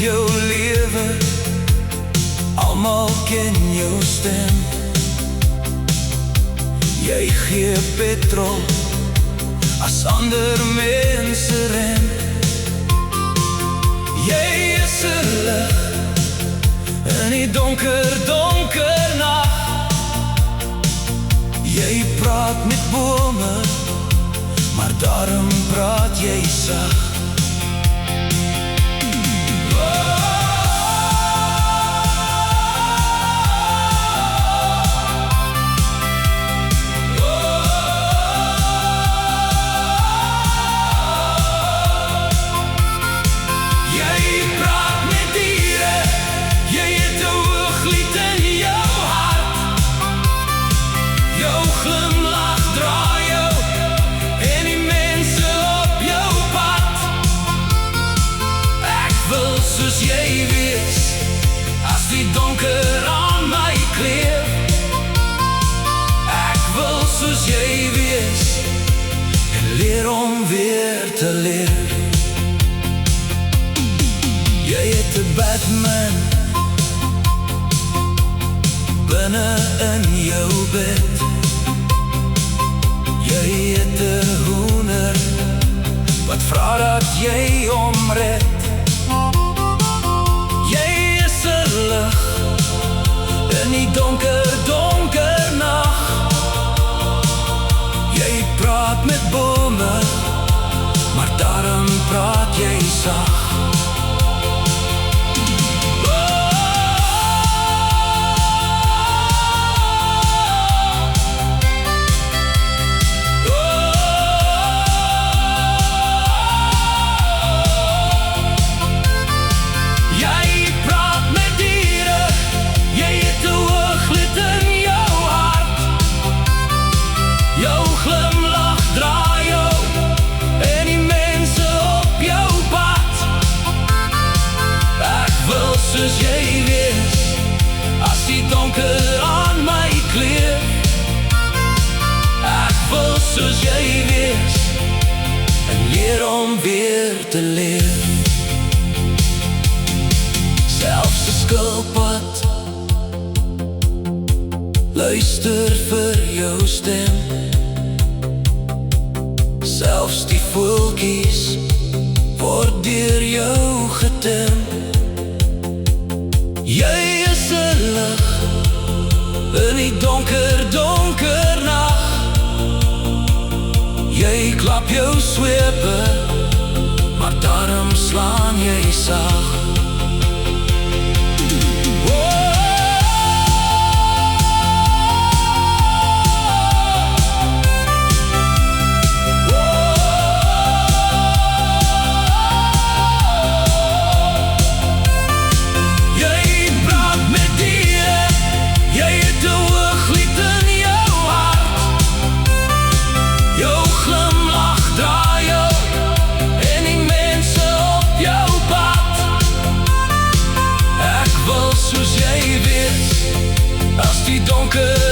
Jou lewe, almal ken jou stem. Jy gee petrol as ander mense ren. Jy is 'n lig in die donker, donker nag. Jy praat met bome, maar daarom praat jy sag. Soos jy wees, as die donker aan my kleef. Ek wil soos jy wees, en leer om weer te leer. Jy het 'n Batman binne in jou bed. Jy het 'n hoender wat vra dat jy omred. In die donker, donker nag. Jy praat met bome, maar daarom praat jy sag. Soos jy wees, as die donker aan my kleef. Ek wil soos jy wees, en leer om weer te leer. Selfs 'n skilpad luister vir jou stem. Selfs die voeltjies word deur jou getem. Jy is 'n lig in die donker, donker nag. Jy klap jou swepe, maar daarom slaan jy sag. Soos jy wees, as die donker